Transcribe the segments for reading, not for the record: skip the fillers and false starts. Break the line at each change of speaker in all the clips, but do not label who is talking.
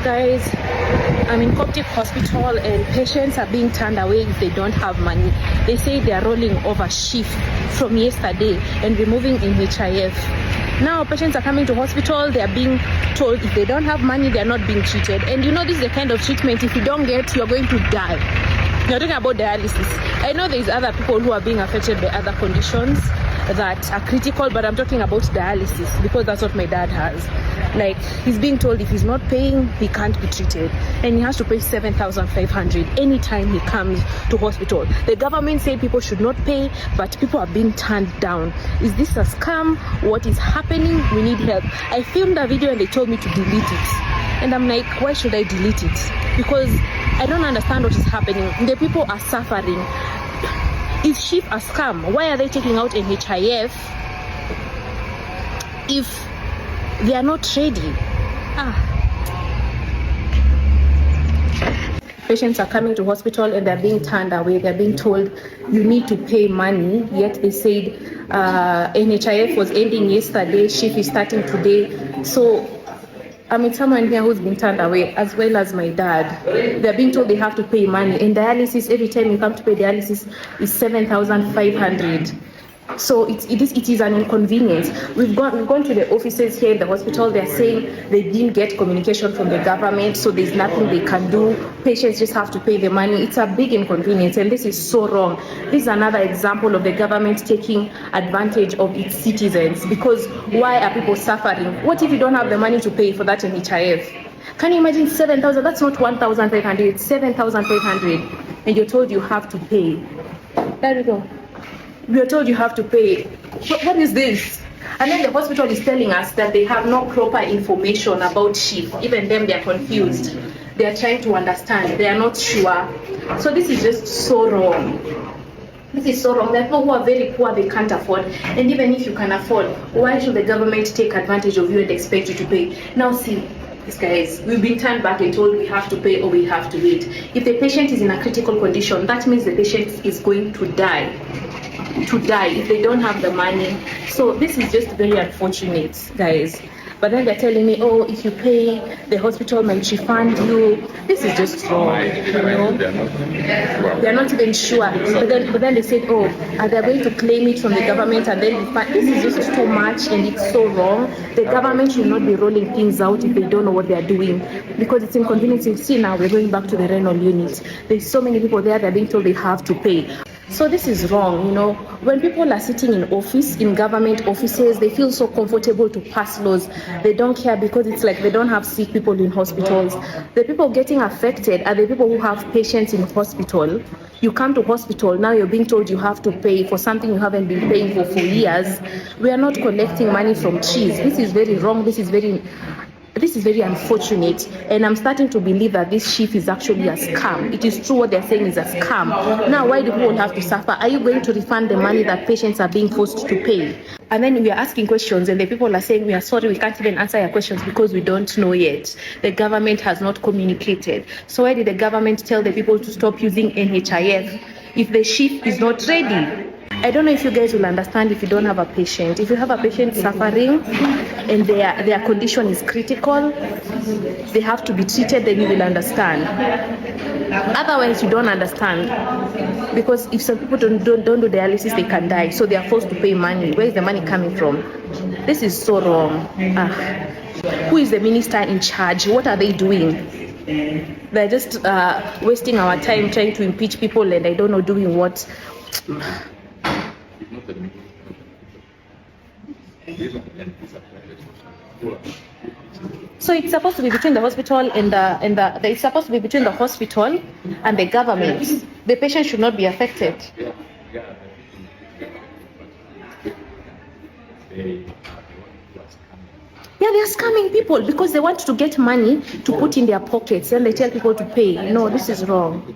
Guys, I'm in Coptic hospital and patients are being turned away if they don't have money. They say they are rolling over SHIF from yesterday and removing in HIF. Now patients are coming to hospital, they are being told if they don't have money, they are not being treated. And you know, this is the kind of treatment, if you don't get, you're going to die. You're talking about dialysis. I know there's other people who are being affected by other conditions that are critical, but I'm talking about dialysis because that's what my dad has. Like, he's being told if he's not paying, he can't be treated, and he has to pay 7,500 anytime he comes to hospital. The government say people should not pay, but people are being turned down. Is this a scam? What is happening? We need help. I filmed a video and they told me to delete it, and I'm like, why should I delete it? Because I don't understand what is happening. The people are suffering. Is SHIF a scam? Why are they taking out an HIF if they are not ready? Patients are coming to hospital and they're being turned away. They're being told you need to pay money, yet they said NHIF was ending yesterday, SHIF is starting today. So I mean, someone here who's been turned away, as well as my dad. They're being told they have to pay money. In dialysis, every time you come to pay dialysis, is 7,500. So it is an inconvenience. We've gone to the offices here in the hospital. They're saying they didn't get communication from the government, so there's nothing they can do. Patients just have to pay the money. It's a big inconvenience, and this is so wrong. This is another example of the government taking advantage of its citizens. Because why are people suffering? What if you don't have the money to pay for that in HIF? Can you imagine 7,000? That's not 1,500. It's 7,500, and you're told you have to pay. There we go. We are told you have to pay. What is this? And then the hospital is telling us that they have no proper information about SHIF. Even them, they are confused. They are trying to understand. They are not sure. So this is just so wrong. This is so wrong. There are people who are very poor, they can't afford. And even if you can afford, why should the government take advantage of you and expect you to pay? Now see, these guys, we've been turned back and told we have to pay or we have to wait. If the patient is in a critical condition, that means the patient is going to die. If they don't have the money. So this is just very unfortunate, guys. But then they're telling me, oh, if you pay, the hospital might refund you. This is just wrong, you know. They're not even sure. But then they said, oh, are they going to claim it from the government and then refund? This is just too much and it's so wrong. The government should not be rolling things out if they don't know what they're doing, because it's inconveniencing. See, now we're going back to the renal unit. There's so many people there, they're being told they have to pay. So this is wrong, you know. When people are sitting in government offices, they feel so comfortable to pass laws. They don't care because it's like they don't have sick people in hospitals. The people getting affected are the people who have patients in hospital. You come to hospital, now you're being told you have to pay for something you haven't been paying for years. We are not collecting money from trees. This is very wrong. This is very unfortunate, and I'm starting to believe that this SHIF is actually a scam. It is true what they're saying is a scam. Now, why do people have to suffer? Are you going to refund the money that patients are being forced to pay? And then we are asking questions, and the people are saying, we are sorry, we can't even answer your questions because we don't know yet. The government has not communicated. So why did the government tell the people to stop using NHIF if the SHIF is not ready? I don't know if you guys will understand if you don't have a patient. If you have a patient suffering and their condition is critical, they have to be treated, then you will understand. Otherwise, you don't understand. Because if some people don't do dialysis, they can die. So they are forced to pay money. Where is the money coming from? This is so wrong. Who is the minister in charge? What are they doing? They're just wasting our time trying to impeach people, and I don't know doing what. So it's supposed to be between the hospital and it's supposed to be between the hospital and the government. The patient should not be affected. Yeah, they're scamming people because they want to get money to put in their pockets, and they tell people to pay. No, this is wrong.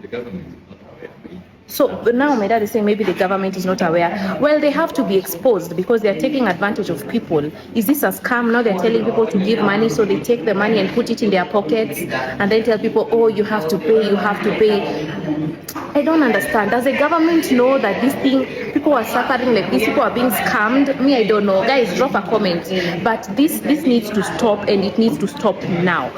So now my dad is saying maybe the government is not aware. Well, they have to be exposed because they're taking advantage of people. Is this a scam? Now they're telling people to give money, so they take the money and put it in their pockets and then tell people, oh, you have to pay, you have to pay. I don't understand. Does the government know that this thing, people are suffering like this, people are being scammed? Me, I don't know. Guys, drop a comment. But this needs to stop, and it needs to stop now.